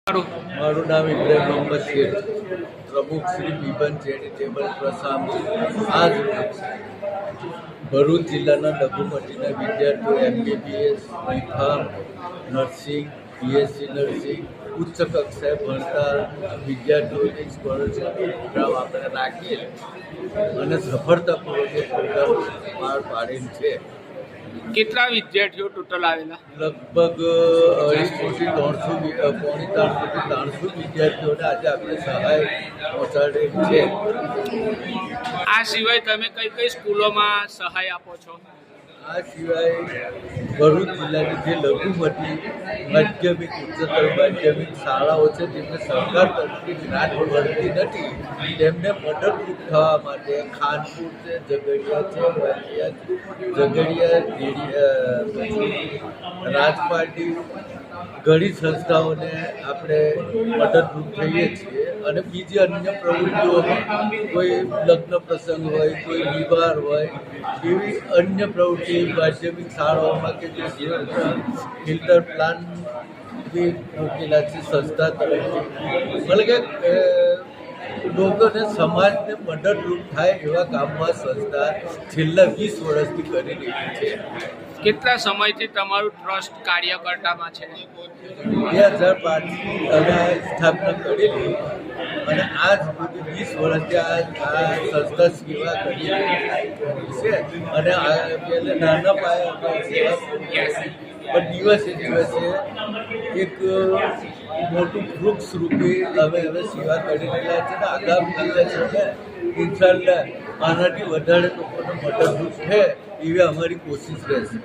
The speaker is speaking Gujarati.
મારું નામ ઇબ્રાહિમ મોહમ્મદ શેખ, પ્રમુખ શ્રી બિબન ચેરિટેબલ ટ્રસ્ટ આજ ભરૂચ જિલ્લાના લઘુમતીના વિદ્યાર્થીઓ MBBS, BPharm, nursing, BSc nursing, ઉચ્ચ કક્ષાએ ભણતા વિદ્યાર્થીઓની સ્કોલરશીપનો પ્રોગ્રામ આપણે રાખીએ અને સફળતાપૂર્વક એ પ્રોગ્રામ પાર પાડેલ છે. કેટલા વિદ્યાર્થીઓ ટોટલ આવેલા? લગભગ 250 થી 300 વિદ્યાર્થીઓને આજે આપણે સહાય પહોંચાડેલ છે. આ સિવાય તમે કઈ કઈ સ્કૂલોમાં સહાય આપો છો? આ સિવાય ભરૂચ જિલ્લાની જે લઘુમતી માધ્યમિક ઉચ્ચતર માધ્યમિક શાળાઓ છે જેમને સરકાર તરફથી ગ્રાન્ટ મળતી નથી, તેમને મદદરૂપ થવા માટે ખાનપુર છે, ઝઘડિયા છે, રાજપાટી ઘણી સંસ્થાઓને આપણે મદદરૂપ થઈએ છીએ. અને બીજી અન્ય પ્રવૃત્તિઓમાં કોઈ લગ્ન પ્રસંગ હોય, કોઈ વિવાહ હોય, એવી અન્ય પ્રવૃત્તિ માધ્યમિક શાળાઓમાં કે જે ફિલ્ટર પ્લાન બી મૂકેલા છે સંસ્થા તરફથી, મતલબ કે લોકોને સમાજને મદદરૂપ થાય એવા કામમાં સંસ્થા છેલ્લા 20 વર્ષથી કરી રહી છે. કેટલા સમયથી તમારું ટ્રસ્ટ કાર્યકર્તામાં છે? 2005થી અમે સ્થાપના કરેલી અને આજ સુધી 20 વર્ષથી આ સંસ્થા સેવા કરી રહી છે. અને પહેલે નાના પાયા સેવા પણ દિવસે એક મોટું વૃક્ષ રૂપે હવે સેવા કરી રહેલા છે. ને આગામી દિવસે ઇન્શાલ્લાહ આનાથી વધારે લોકોને મદદરૂપ છે એવી અમારી કોશિશ રહેશે.